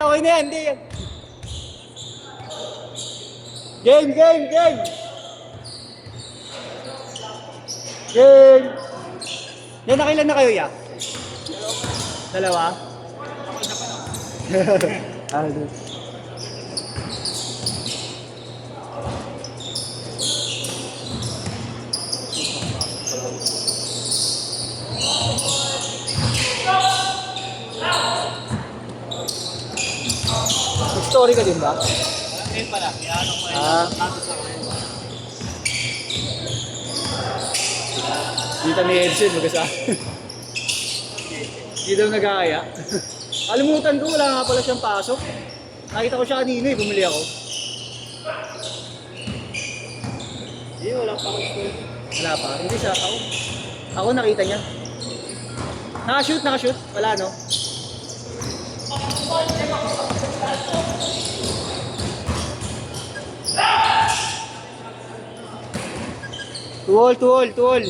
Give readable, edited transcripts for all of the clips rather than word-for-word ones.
Okay na yan, hindi yan. Game! Yan, nakailan na kayo, ya? Dalawa? Story ka din ba? Ngayon pala, kaya ano ko tapos ako ngayon. Dito ni Edson, mag-asa. Dito nagkakaya. Kalimutan ko, wala nga pala siyang pasok. Nakita ko siya kanina eh, bumili ako. Hindi, wala pa ako school. Wala pa, hindi siya ako. Ako nakita niya. Nakashoot. Wala no? Tuwol.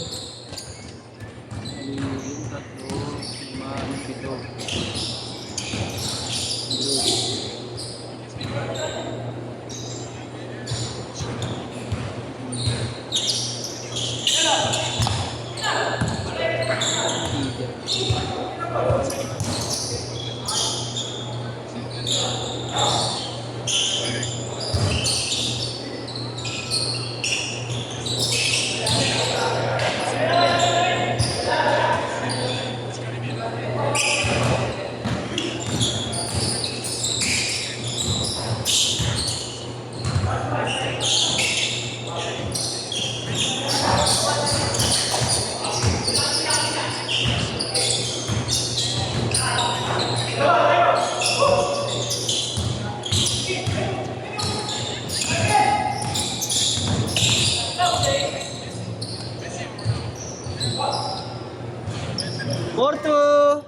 Porto!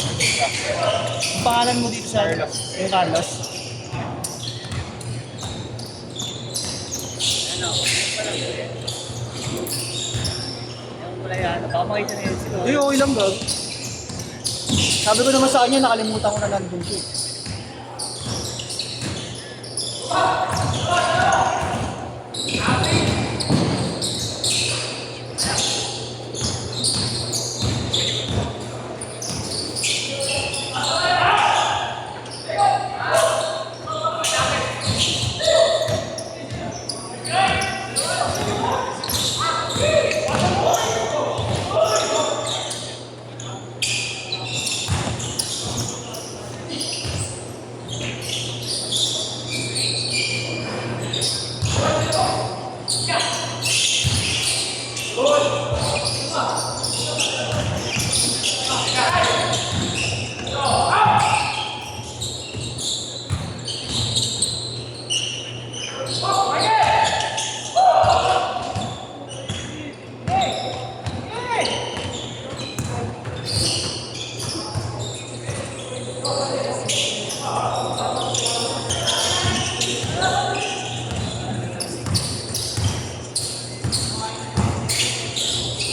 Ang pangalan mo dito sa yung Carlos? Ano, yung pala yan, baka makita na yun sila. Hindi, okay lang ba? Sabi ko naman sa kanya, nakalimutan ko na nandun siya.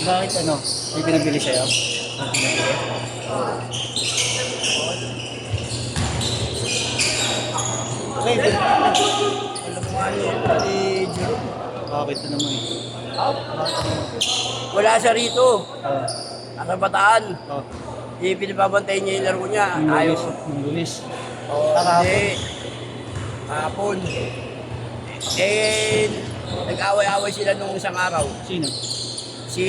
Bakit ano? May pinabili sa'yo? May pinabili? Okay, alam mo nga yun, pati Jerome. Bakit na naman eh? Wala siya rito. Ah, Nasa Bataan. oh, Pinapabantay niya yung laro niya. yung Ayaw. lulis. Oo, hindi. Kahapon. Nag-away-away sila nung isang araw. Sino? Si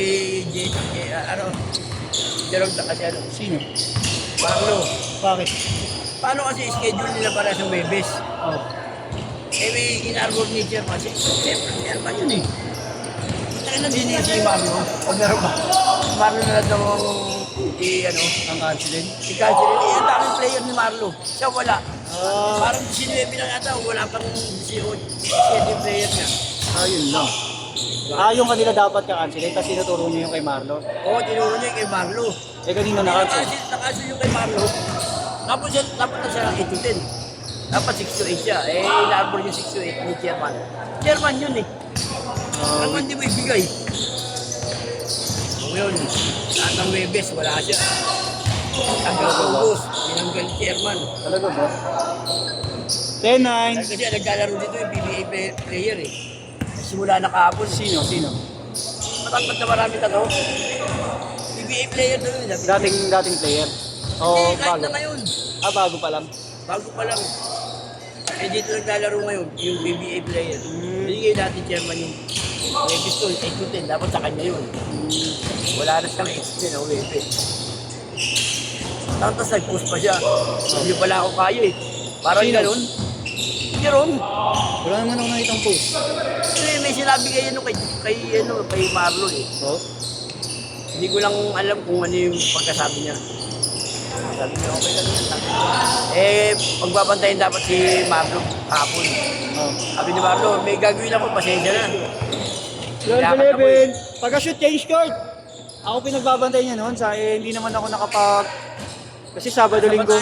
Jerome kasi Sino? Marlo. Bakit? Paano kasi schedule nila para sa Webes? Oh, May in-arbor ni Jer kasi. Siyempre, meron pa yun eh. Kaya na din si Marlo. Huwag na ba? Marlo na lang daw ang cancelin? si Kajirin. Ang daming player ni Marlo. Siya wala. Ah, Parang 19 lang yata, wala pang 17 player niya. ayun lang. Yung kanila dapat ka-cancelin kasi tinuturo niyo yung kay Marlo. Oo, tinuro niya kay Marlo. Eh, kanina na-cancel. Nakaso yung kay Marlo. Tapos na siya 8-10. Dapat 6 to 8 siya. Eh, inarbor yung 6 to 8 ni chairman. Chairman yun eh. Ano hindi mo ibigay? O yun, lahat ng Webes, wala siya. Hanggang sa ubos, tinanggal chairman. Talaga ba? 10-9. Kasi naglalaro dito yung PBA player eh. Simula na kahapon. Sino? Matapat na marami ka to. PBA player to yun. Dating player. Oo, Hindi, kahit bago. na ngayon. Bago pa lang. Bago pa lang. Eh dito naglalaro ngayon, yung PBA player. Hindi kayo dati chairman yung Webes to, 8 to 10. Dapat sa kanya yun. Wala na siyang XP na Webes. Tapos nag-post pa siya. Hindi pala ako kaya eh. Parang Sino? ganun. Hindi ron. Wala naman ako nakitang post. Kasi may sinabi kayo kay Marlon eh. So, Hindi ko lang alam kung ano yung pagkasabi niya. Sabi niya, okay lang yan. Eh, pagbabantayin dapat si Marlon hapon. oh. Sabi ni Marlon, may gagawin ako, pasensya na. 12-11. Pagka-shoot, change court. Ako pinagbabantay niya noon. Hindi naman ako nakapag... Kasi Sabado-Linggo.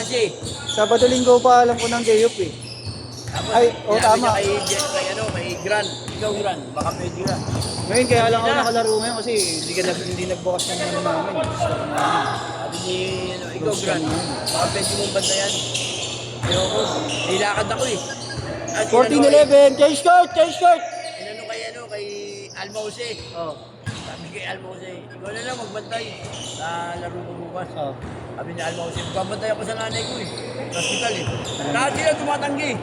Sabado-Linggo pa alam ko ng day off eh. Ay, oo, tama. Kay Gran. Ikaw Gran, baka pwede ka. Ngayon kaya lang ako nakalaro ngayon kasi hindi nagbukas ng ano namin. Sabi ni, ikaw Gran, baka pwede mong bantayan. Ayoko, nilakad ako eh. At 14-11. Change court! Inano kay Almose. Oh. Sabi kay Almose, ikaw na lang magbantay sa laro ko bukas. Oh. Sabi ni Almose, magbabantay ako sa nanay ko eh. Hospital eh. Lahat sila tumatanggi.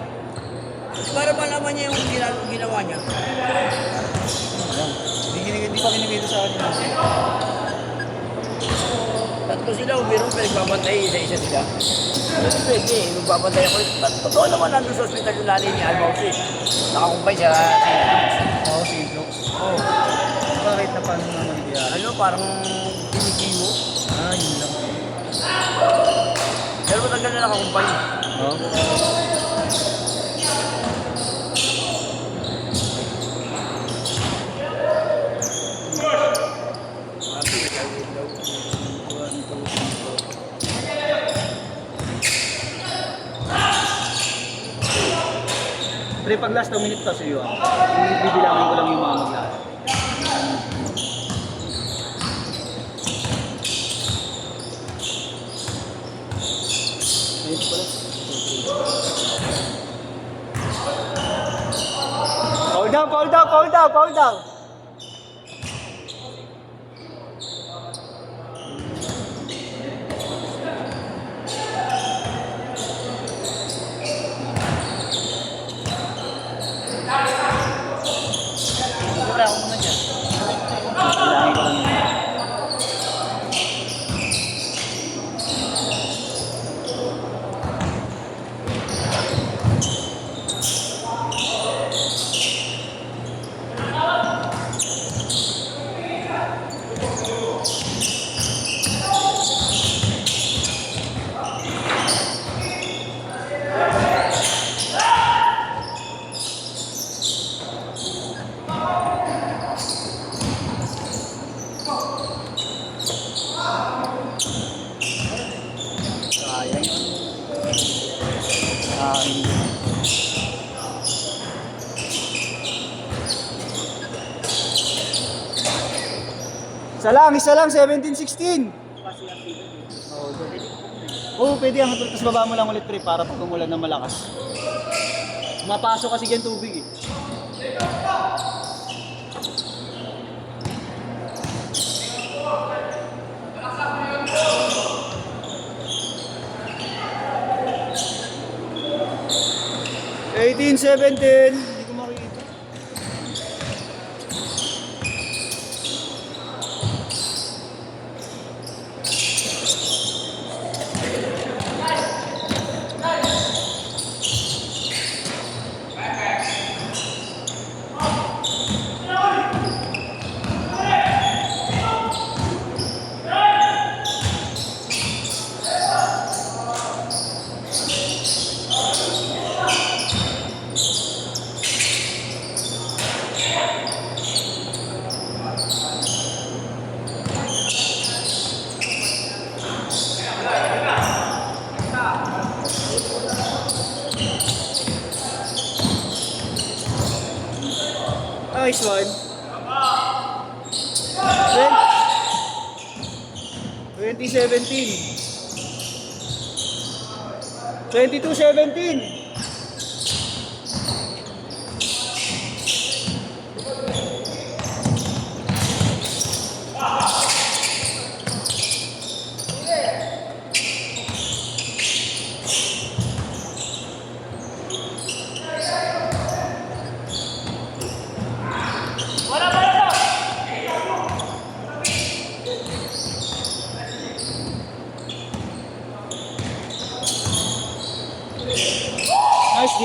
Para malaman niya yung ginawa niya. Hindi pa kinigito sa akin. Tatlo sila, umiron pero nagbabantay isa-isa sila. Hindi pwede eh, magbabantay ako. Totoo naman nandun sa hospital yung nanay ni Almose eh. Nakakumpay siya. Oo, si Brooks. Oh. Bakit na paano naman nangyayari? Ano, parang kinikimo. Yun lang. Pero matagal na nakakumpay. Oh. Pre, pag last 2 minutes pa sa'yo bibilangin ko lang yung mga maglaro. Ayun pala. Foul down! Wala ako muna dyan. Bilangin ko lang yun. Sayang yun. Isa lang, 17-16. Oo, pwede ang tapos baba mo lang ulit pre para pag umulan ng malakas. Mapasok kasi yan tubig eh. Eighteen, 17. Hindi ko makikita. Nice one. 2017. 22-17. Nice D.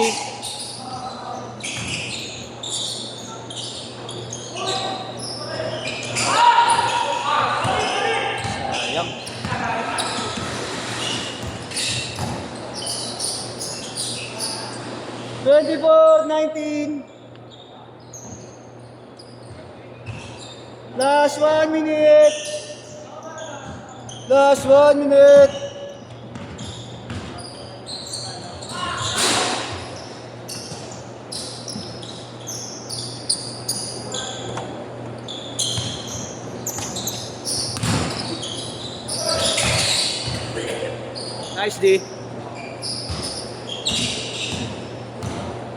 Sayang. Twenty-four, 19. Last 1 minute. Last 1 minute. Nice D.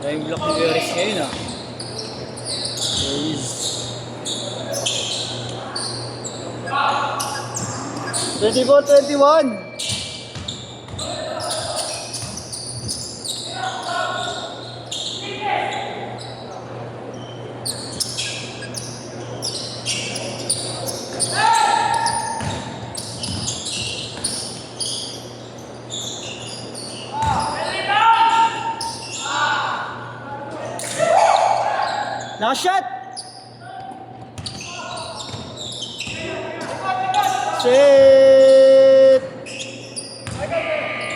Dahil block ni Veres ngayon ah. Nice. 24-21. Last shot. Save.